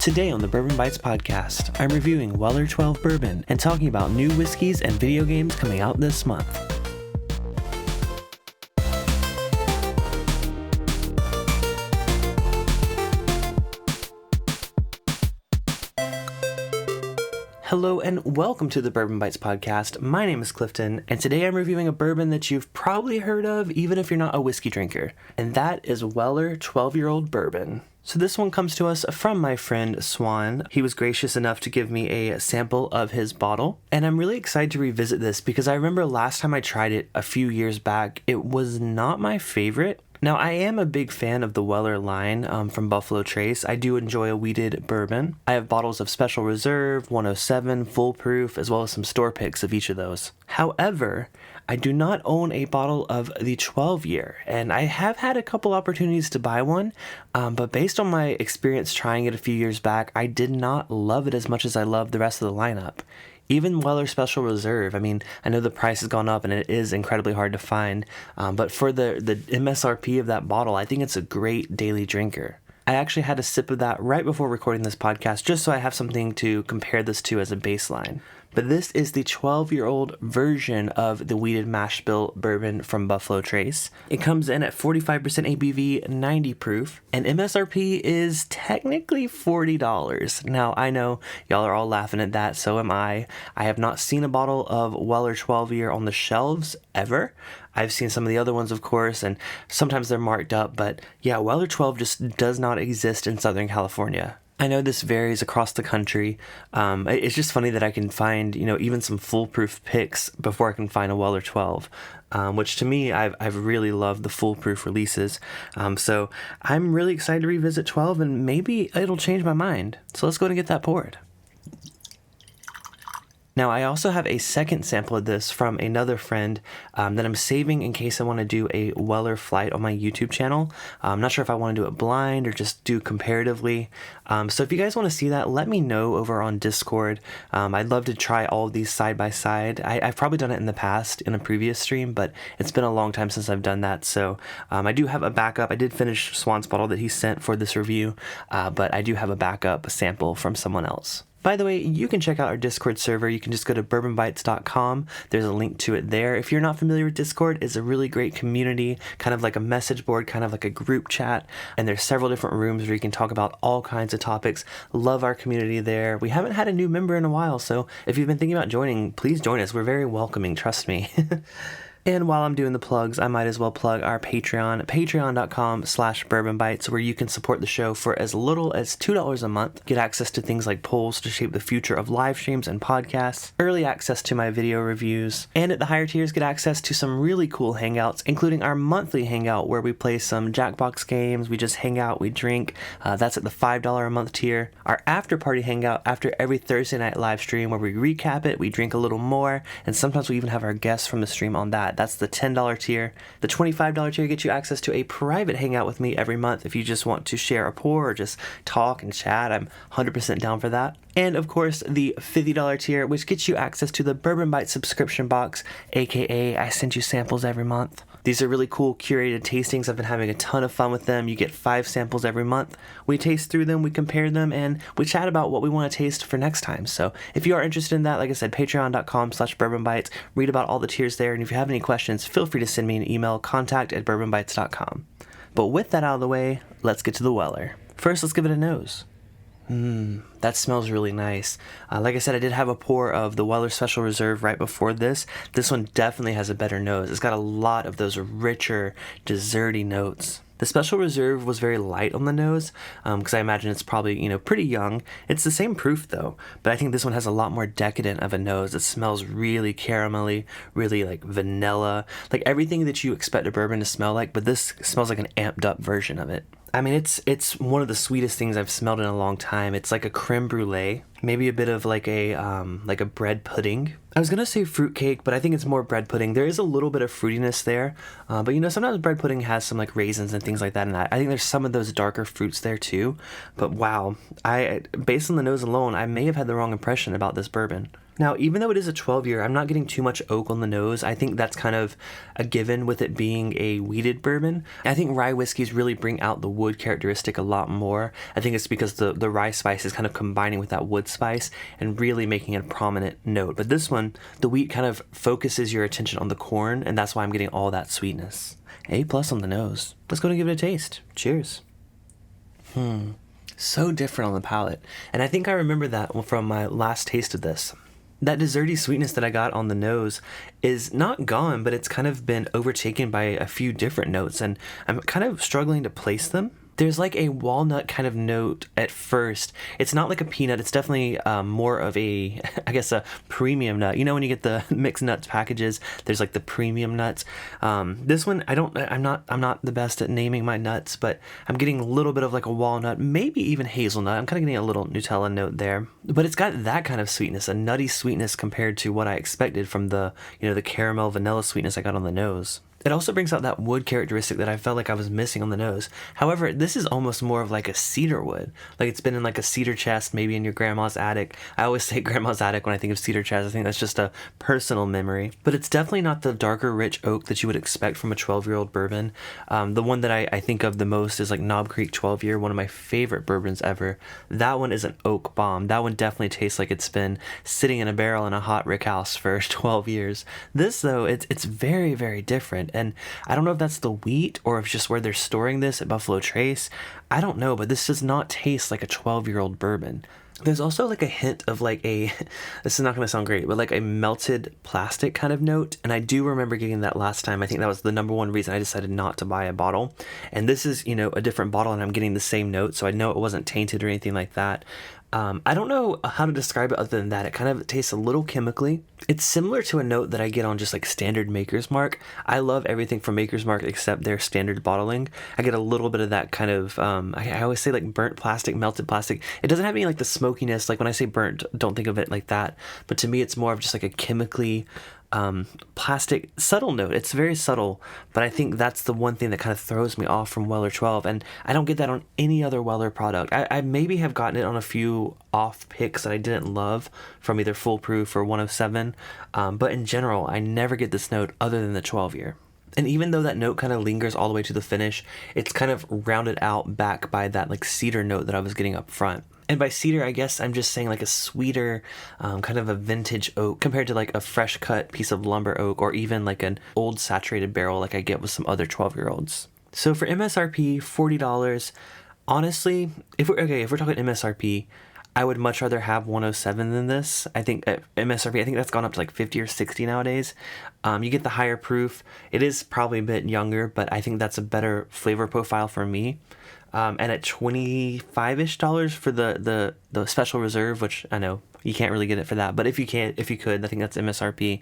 Today on the Bourbon Bites podcast, I'm reviewing Weller 12 Bourbon and talking about new whiskeys and video games coming out this month. Hello and welcome to the Bourbon Bites podcast. My name is Clifton, and today I'm reviewing a bourbon that you've probably heard of even if you're not a whiskey drinker, and that is Weller 12 Old Bourbon. So this one comes to us from my friend Swan. He was gracious enough to give me a sample of his bottle, and I'm really excited to revisit this because I remember last time I tried it a few years back, it was not my favorite. Now, I am a big fan of the Weller line from Buffalo Trace. I do enjoy a wheated bourbon. I have bottles of Special Reserve, 107, Full Proof, as well as some store picks of each of those. However, I do not own a bottle of the 12-year, and I have had a couple opportunities to buy one, but based on my experience trying it a few years back, I did not love it as much as I loved the rest of the lineup. Even Weller Special Reserve, I mean, I know the price has gone up and it is incredibly hard to find, but for the MSRP of that bottle, I think it's a great daily drinker. I actually had a sip of that right before recording this podcast just so I have something to compare this to as a baseline. But this is the 12-year-old version of the wheated mash bill bourbon from Buffalo Trace. It comes in at 45% ABV, 90 proof, and MSRP is technically $40. Now, I know y'all are all laughing at that, so am I. I have not seen a bottle of Weller 12-year on the shelves ever. I've seen some of the other ones, of course, and sometimes they're marked up, but yeah, Weller 12 just does not exist in Southern California. I know this varies across the country. It's just funny that I can find, even some foolproof picks before I can find a Weller 12, which to me, I've really loved the foolproof releases. So I'm really excited to revisit 12 and maybe it'll change my mind. So let's go ahead and get that poured. Now, I also have a second sample of this from another friend that I'm saving in case I want to do a Weller flight on my YouTube channel. I'm not sure if I want to do it blind or just do comparatively. So if you guys want to see that, let me know over on Discord. I'd love to try all of these side by side. I've probably done it in the past in a previous stream, but it's been a long time since I've done that. So I do have a backup. I did finish Swan's bottle that he sent for this review, but I do have a backup sample from someone else. By the way, you can check out our Discord server. You can just go to bourbonbites.com. There's a link to it there. If you're not familiar with Discord, it's a really great community, kind of like a message board, kind of like a group chat. And there's several different rooms where you can talk about all kinds of topics. Love our community there. We haven't had a new member in a while, so if you've been thinking about joining, please join us. We're very welcoming, trust me. And while I'm doing the plugs, I might as well plug our Patreon, patreon.com/bourbonbites, where you can support the show for as little as $2 a month. Get access to things like polls to shape the future of live streams and podcasts, early access to my video reviews, and at the higher tiers, get access to some really cool hangouts, including our monthly hangout where we play some Jackbox games, we just hang out, we drink. That's at the $5 a month tier. Our after party hangout after every Thursday night live stream where we recap it, we drink a little more, and sometimes we even have our guests from the stream on that. That's the $10 tier. The $25 tier gets you access to a private hangout with me every month if you just want to share a pour or just talk and chat. I'm 100% down for that. And of course, the $50 tier, which gets you access to the Bourbon Bite subscription box, aka I send you samples every month. These are really cool curated tastings. I've been having a ton of fun with them. You get 5 samples every month. We taste through them, we compare them, and we chat about what we want to taste for next time. So if you are interested in that, like I said, patreon.com/bourbonbites. Read about all the tiers there. And if you have any questions, feel free to send me an email, contact@bourbonbites.com. But with that out of the way, let's get to the Weller. First, let's give it a nose. That smells really nice. Like I said, I did have a pour of the Weller Special Reserve right before this. This one definitely has a better nose. It's got a lot of those richer, desserty notes. The Special Reserve was very light on the nose, because I imagine it's probably, pretty young. It's the same proof, though, but I think this one has a lot more decadent of a nose. It smells really caramelly, really like vanilla, like everything that you expect a bourbon to smell like, but this smells like an amped up version of it. I mean, it's one of the sweetest things I've smelled in a long time. It's like a creme brulee, maybe a bit of like a bread pudding. I was gonna say fruitcake, but I think it's more bread pudding. There is a little bit of fruitiness there, but sometimes bread pudding has some like raisins and things like that, and I think there's some of those darker fruits there too. But wow, based on the nose alone, I may have had the wrong impression about this bourbon. Now, even though it is a 12-year, I'm not getting too much oak on the nose. I think that's kind of a given with it being a wheated bourbon. I think rye whiskeys really bring out the wood characteristic a lot more. I think it's because the rye spice is kind of combining with that wood spice and really making it a prominent note. But this one, the wheat kind of focuses your attention on the corn, and that's why I'm getting all that sweetness. A+ on the nose. Let's go and give it a taste. Cheers. So different on the palate. And I think I remember that from my last taste of this. That desserty sweetness that I got on the nose is not gone, but it's kind of been overtaken by a few different notes, and I'm kind of struggling to place them. There's like a walnut kind of note at first. It's not like a peanut. It's definitely more of a, I guess, a premium nut. You know, when you get the mixed nuts packages, there's like the premium nuts. This one, I'm not the best at naming my nuts, but I'm getting a little bit of like a walnut, maybe even hazelnut. I'm kind of getting a little Nutella note there, but it's got that kind of sweetness, a nutty sweetness compared to what I expected from the, the caramel vanilla sweetness I got on the nose. It also brings out that wood characteristic that I felt like I was missing on the nose. However, this is almost more of like a cedar wood. Like it's been in like a cedar chest, maybe in your grandma's attic. I always say grandma's attic when I think of cedar chest. I think that's just a personal memory. But it's definitely not the darker, rich oak that you would expect from a 12-year-old bourbon. The one that I think of the most is like Knob Creek 12-year, one of my favorite bourbons ever. That one is an oak bomb. That one definitely tastes like it's been sitting in a barrel in a hot rick house for 12 years. This, though, it's very, very different. And I don't know if that's the wheat or if it's just where they're storing this at Buffalo Trace. I don't know, but this does not taste like a 12-year-old bourbon. There's also like a hint of like this is not going to sound great, but like a melted plastic kind of note. And I do remember getting that last time. I think that was the number one reason I decided not to buy a bottle. And this is, a different bottle and I'm getting the same note. So I know it wasn't tainted or anything like that. I don't know how to describe it other than that. It kind of tastes a little chemically. It's similar to a note that I get on just like standard Maker's Mark. I love everything from Maker's Mark except their standard bottling. I get a little bit of that kind of, I always say like burnt plastic, melted plastic. It doesn't have any like the smokiness. Like when I say burnt, don't think of it like that. But to me, it's more of just like a chemically plastic subtle note. It's very subtle, but I think that's the one thing that kind of throws me off from Weller 12, and I don't get that on any other Weller product. I maybe have gotten it on a few off picks that I didn't love from either Foolproof or 107, but in general I never get this note other than the 12-year. And even though that note kind of lingers all the way to the finish, it's kind of rounded out back by that like cedar note that I was getting up front. And by cedar, I guess I'm just saying like a sweeter, kind of a vintage oak compared to like a fresh cut piece of lumber oak or even like an old saturated barrel like I get with some other 12-year-olds. So for MSRP, $40. Honestly, if we're talking MSRP, I would much rather have 107 than this. I think MSRP, I think that's gone up to like 50 or 60 nowadays. You get the higher proof. It is probably a bit younger, but I think that's a better flavor profile for me. And at $25-ish for the special reserve, which I know you can't really get it for that, but if you could, I think that's MSRP.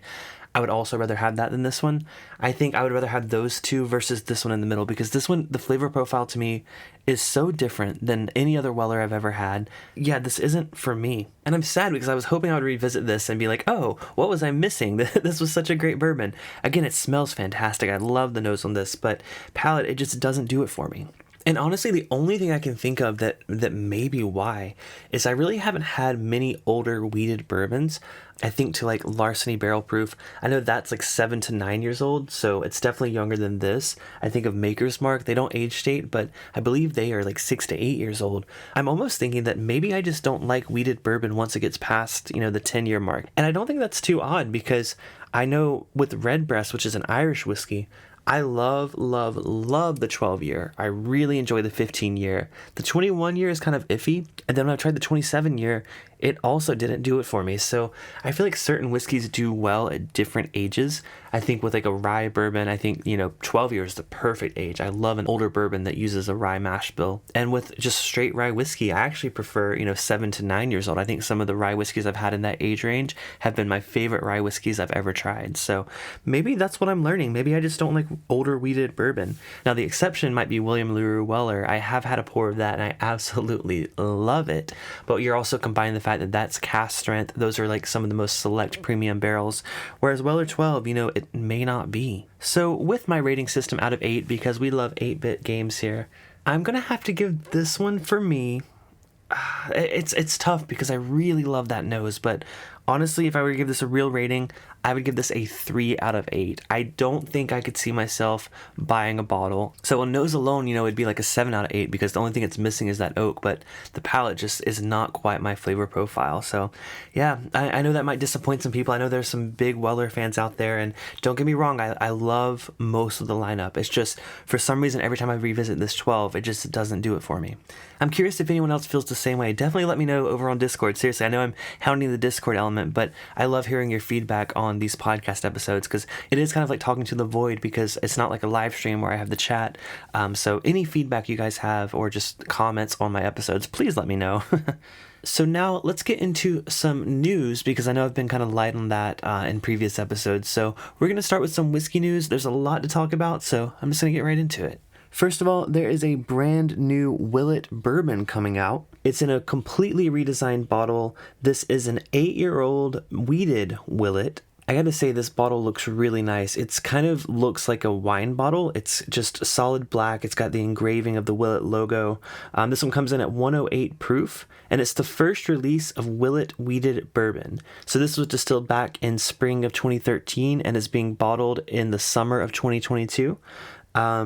I would also rather have that than this one. I think I would rather have those two versus this one in the middle, because this one, the flavor profile to me is so different than any other Weller I've ever had. Yeah, this isn't for me. And I'm sad because I was hoping I would revisit this and be like, oh, what was I missing? This was such a great bourbon. Again, it smells fantastic. I love the nose on this, but palate, it just doesn't do it for me. And honestly, the only thing I can think of that may be why is I really haven't had many older wheated bourbons. I think to like Larceny Barrel Proof, I know that's like 7 to 9 years old, so it's definitely younger than this. I think of Maker's Mark, they don't age state, but I believe they are like 6 to 8 years old. I'm almost thinking that maybe I just don't like wheated bourbon once it gets past, the 10-year mark. And I don't think that's too odd, because I know with Redbreast, which is an Irish whiskey, I love the 12-year. I really enjoy the 15-year. The 21-year is kind of iffy. And then when I tried the 27-year, it also didn't do it for me. So I feel like certain whiskeys do well at different ages. I think with like a rye bourbon, I think, 12-year is the perfect age. I love an older bourbon that uses a rye mash bill. And with just straight rye whiskey, I actually prefer, 7 to 9 years old. I think some of the rye whiskeys I've had in that age range have been my favorite rye whiskeys I've ever tried. So maybe that's what I'm learning. Maybe I just don't like older wheated bourbon. Now the exception might be William LaRue Weller. I have had a pour of that and I absolutely love it. But you're also combining the fact that that's cask strength. Those are like some of the most select premium barrels. Whereas Weller 12, it may not be. So with my rating system out of 8, because we love 8-bit games here, I'm going to have to give this one, for me, it's tough because I really love that nose, but Honestly, if I were to give this a real rating, I would give this a 3 out of 8. I don't think I could see myself buying a bottle. So on nose alone, it'd be like a 7 out of 8 because the only thing it's missing is that oak, but the palate just is not quite my flavor profile. So yeah, I know that might disappoint some people. I know there's some big Weller fans out there, and don't get me wrong, I love most of the lineup. It's just, for some reason, every time I revisit this 12, it just doesn't do it for me. I'm curious if anyone else feels the same way. Definitely let me know over on Discord. Seriously, I know I'm hounding the Discord element, but I love hearing your feedback on these podcast episodes because it is kind of like talking to the void because it's not like a live stream where I have the chat. So any feedback you guys have or just comments on my episodes, please let me know. So now let's get into some news because I know I've been kind of light on that in previous episodes. So we're going to start with some whiskey news. There's a lot to talk about, so I'm just going to get right into it. First of all, there is a brand new Willett bourbon coming out. It's in a completely redesigned bottle. This is an 8-year-old wheated Willett. I gotta say, this bottle looks really nice. It's kind of looks like a wine bottle. It's just solid black. It's got the engraving of the Willett logo. This one comes in at 108 proof, and it's the first release of Willett wheated bourbon. So this was distilled back in spring of 2013 and is being bottled in the summer of 2022.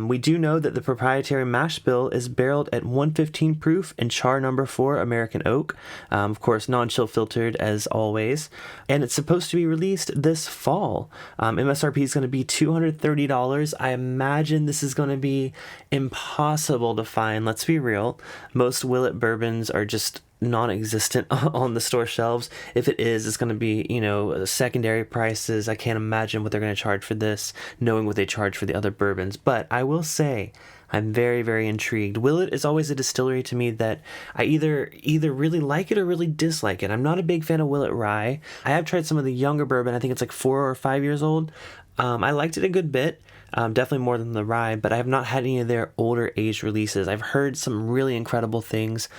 We do know that the proprietary mash bill is barreled at 115 proof and char number 4 American oak, of course non-chill filtered as always, and it's supposed to be released this fall. MSRP is going to be $230. I imagine this is going to be impossible to find. Let's be real. Most Willett bourbons are just non-existent on the store shelves. If it is, it's going to be, secondary prices. I can't imagine what they're going to charge for this, knowing what they charge for the other bourbons. But I will say, I'm very, very intrigued. Willett is always a distillery to me that I either really like it or really dislike it. I'm not a big fan of Willett Rye. I have tried some of the younger bourbon. I think it's like 4 or 5 years old. I liked it a good bit. Definitely more than the rye, but I have not had any of their older aged releases. I've heard some really incredible things.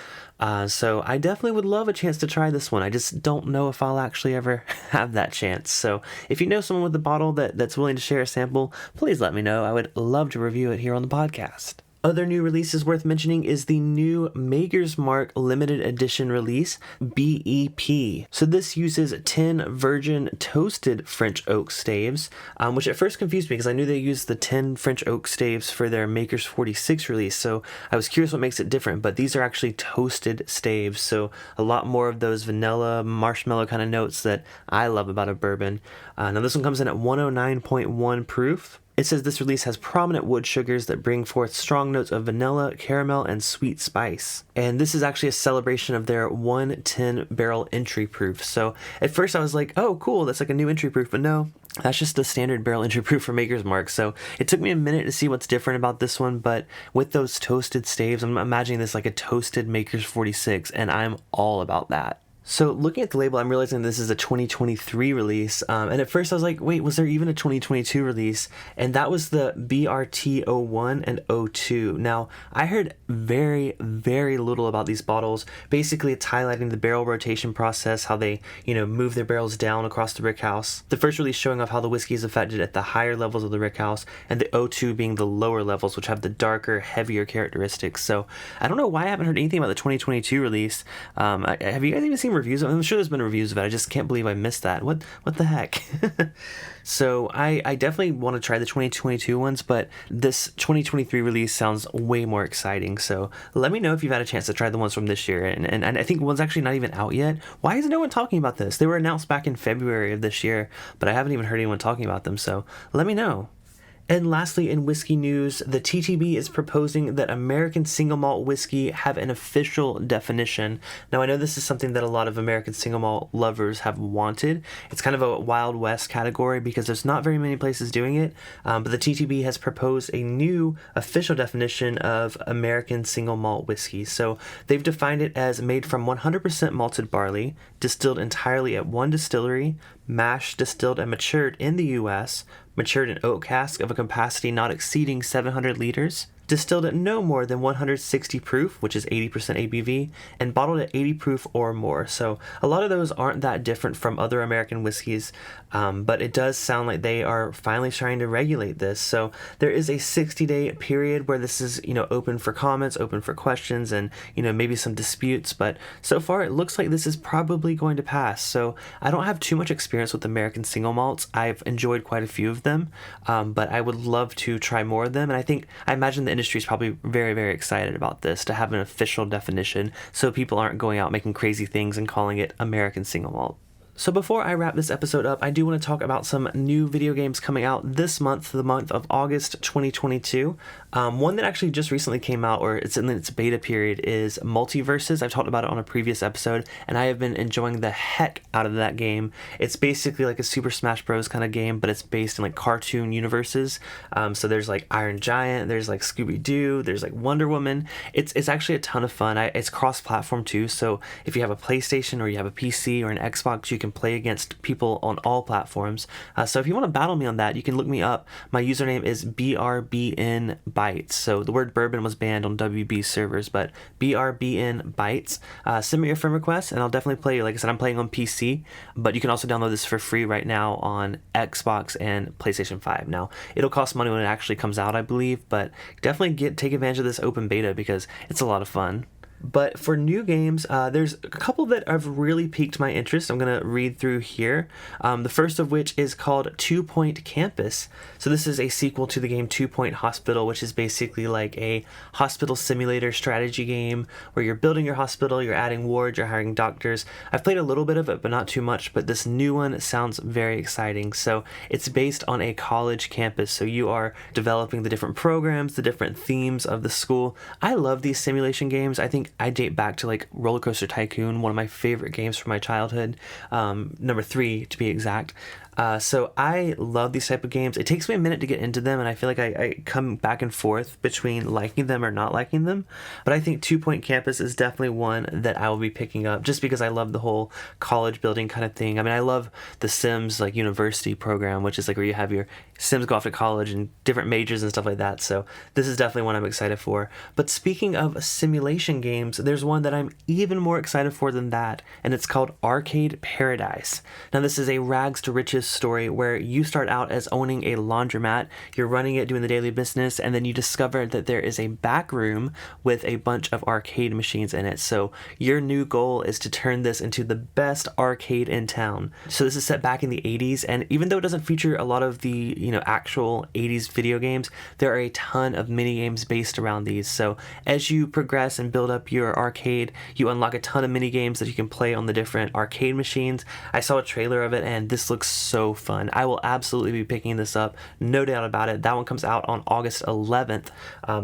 So I definitely would love a chance to try this one. I just don't know if I'll actually ever have that chance. So if you know someone with a bottle that's willing to share a sample, please let me know. I would love to review it here on the podcast. Other new releases worth mentioning is the new Maker's Mark limited edition release, BEP. So this uses 10 virgin toasted French oak staves, which at first confused me because I knew they used the 10 French oak staves for their Maker's 46 release. So I was curious what makes it different, but these are actually toasted staves. So a lot more of those vanilla, marshmallow kind of notes that I love about a bourbon. Now this one comes in at 109.1 proof. It says this release has prominent wood sugars that bring forth strong notes of vanilla, caramel, and sweet spice. And this is actually a celebration of their 110 barrel entry proof. So at first I was like, oh, cool, that's like a new entry proof. But no, that's just the standard barrel entry proof for Maker's Mark. So it took me a minute to see what's different about this one. But with those toasted staves, I'm imagining this like a toasted Maker's 46, and I'm all about that. So looking at the label, I'm realizing this is a 2023 release. And at first I was like, wait, was there even a 2022 release? And that was the BRT 01 and 02. Now, I heard very, very little about these bottles. Basically, it's highlighting the barrel rotation process, how they, move their barrels down across the rickhouse. The first release showing off how the whiskey is affected at the higher levels of the rickhouse, and the 02 being the lower levels, which have the darker, heavier characteristics. So I don't know why I haven't heard anything about the 2022 release. Have you guys even seen reviews? I'm sure there's been reviews of it. I just can't believe I missed that. What the heck? So I definitely want to try the 2022 ones, but this 2023 release sounds way more exciting. So let me know if you've had a chance to try the ones from this year. And I think one's actually not even out yet. Why is no one talking about this? They were announced back in February of this year, but I haven't even heard anyone talking about them. So let me know. And lastly, in whiskey news, the TTB is proposing that American Single Malt Whisky have an official definition. Now, I know this is something that a lot of American Single Malt lovers have wanted. It's kind of a Wild West category because there's not very many places doing it, but the TTB has proposed a new official definition of American Single Malt Whisky. So they've defined it as made from 100% malted barley, distilled entirely at one distillery, mashed, distilled, and matured in the U.S., matured in oak cask of a capacity not exceeding 700 liters, distilled at no more than 160 proof, which is 80% ABV, and bottled at 80 proof or more. So a lot of those aren't that different from other American whiskeys, but it does sound like they are finally trying to regulate this. So there is a 60-day period where this is, open for comments, open for questions, and, maybe some disputes. But so far, it looks like this is probably going to pass. So I don't have too much experience with American single malts. I've enjoyed quite a few of them, but I would love to try more of them. And I imagine the industry is probably very, very excited about this, to have an official definition so people aren't going out making crazy things and calling it American single malt. So before I wrap this episode up, I do want to talk about some new video games coming out this month, the month of August 2022. One that actually just recently came out, or it's in its beta period, is Multiverses. I've talked about it on a previous episode, and I have been enjoying the heck out of that game. It's basically like a Super Smash Bros. Kind of game, but it's based in like cartoon universes. So there's like Iron Giant, there's like Scooby-Doo, there's like Wonder Woman. It's actually a ton of fun. It's cross-platform too, so if you have a PlayStation or you have a PC or an Xbox, you can play against people on all platforms. So if you want to battle me on that, you can look me up. My username is BRBN Bytes. So the word bourbon was banned on WB servers, but BRBN Bytes. Send me your friend request and I'll definitely play. Like I said, I'm playing on PC, but you can also download this for free right now on Xbox and PlayStation 5. Now, it'll cost money when it actually comes out, I believe, but definitely take advantage of this open beta because it's a lot of fun. But for new games, there's a couple that have really piqued my interest. I'm going to read through here. The first of which is called 2 Point Campus. So this is a sequel to the game 2 Point Hospital, which is basically like a hospital simulator strategy game where you're building your hospital, you're adding wards, you're hiring doctors. I've played a little bit of it, but not too much. But this new one sounds very exciting. So it's based on a college campus. So you are developing the different programs, the different themes of the school. I love these simulation games. I think I date back to like Roller Coaster Tycoon, one of my favorite games from my childhood, number 3 to be exact. So I love these type of games. It takes me a minute to get into them, and I feel like I come back and forth between liking them or not liking them. But I think 2 Point Campus is definitely one that I will be picking up just because I love the whole college building kind of thing. I mean, I love the Sims like university program, which is like where you have your Sims go off to college and different majors and stuff like that. So this is definitely one I'm excited for. But speaking of simulation games, there's one that I'm even more excited for than that, and it's called Arcade Paradise. Now, this is a rags to riches story where you start out as owning a laundromat, you're running it, doing the daily business, and then you discover that there is a back room with a bunch of arcade machines in it. So your new goal is to turn this into the best arcade in town. So this is set back in the 80s, and even though it doesn't feature a lot of the actual 80s video games, there are a ton of mini games based around these. So as you progress and build up your arcade, you unlock a ton of mini games that you can play on the different arcade machines. I saw a trailer of it and this looks so fun. I will absolutely be picking this up, no doubt about it. That one comes out on August 11th,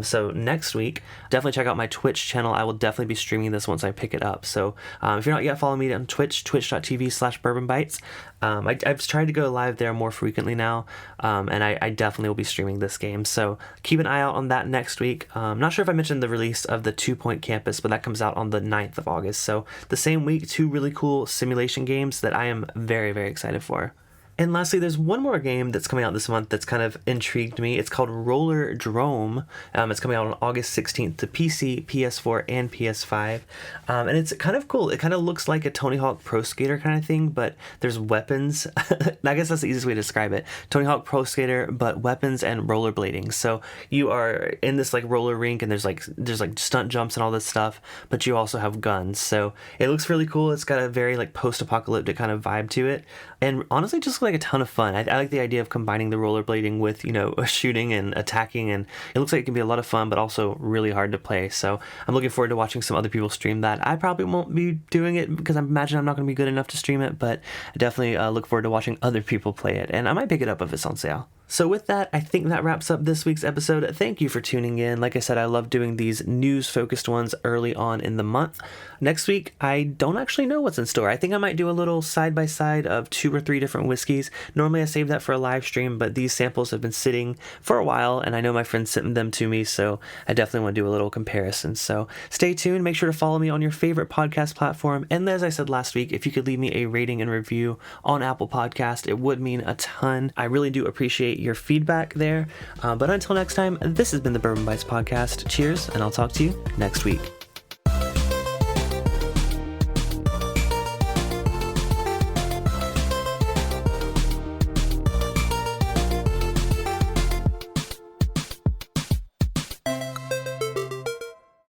so next week. Definitely check out my Twitch channel. I will definitely be streaming this once I pick it up. So if you're not yet following me on Twitch, twitch.tv/bourbonbites. I've tried to go live there more frequently now, and I definitely will be streaming this game. So keep an eye out on that next week. I'm not sure if I mentioned the release of the 2 Point Campus, but that comes out on the 9th of August. So the same week, 2 really cool simulation games that I am very, very excited for. And lastly, there's one more game that's coming out this month that's kind of intrigued me. It's called Rollerdrome. It's coming out on August 16th to PC, PS4, and PS5. And it's kind of cool. It kind of looks like a Tony Hawk Pro Skater kind of thing, but there's weapons. I guess that's the easiest way to describe it. Tony Hawk Pro Skater, but weapons and rollerblading. So you are in this like roller rink, and there's like stunt jumps and all this stuff, but you also have guns. So it looks really cool. It's got a very like post-apocalyptic kind of vibe to it. And honestly, just like a ton of fun. I like the idea of combining the rollerblading with, shooting and attacking, and it looks like it can be a lot of fun, but also really hard to play. So I'm looking forward to watching some other people stream that. I probably won't be doing it because I imagine I'm not going to be good enough to stream it, but I definitely look forward to watching other people play it, and I might pick it up if it's on sale. So with that, I think that wraps up this week's episode. Thank you for tuning in. Like I said, I love doing these news-focused ones early on in the month. Next week, I don't actually know what's in store. I think I might do a little side-by-side of 2 or 3 different whiskeys. Normally, I save that for a live stream, but these samples have been sitting for a while, and I know my friends sent them to me, so I definitely want to do a little comparison. So stay tuned. Make sure to follow me on your favorite podcast platform. And as I said last week, if you could leave me a rating and review on Apple Podcast, it would mean a ton. I really do appreciate appreciate your feedback there. But until next time, this has been the Bourbon Bites Podcast. Cheers, and I'll talk to you next week.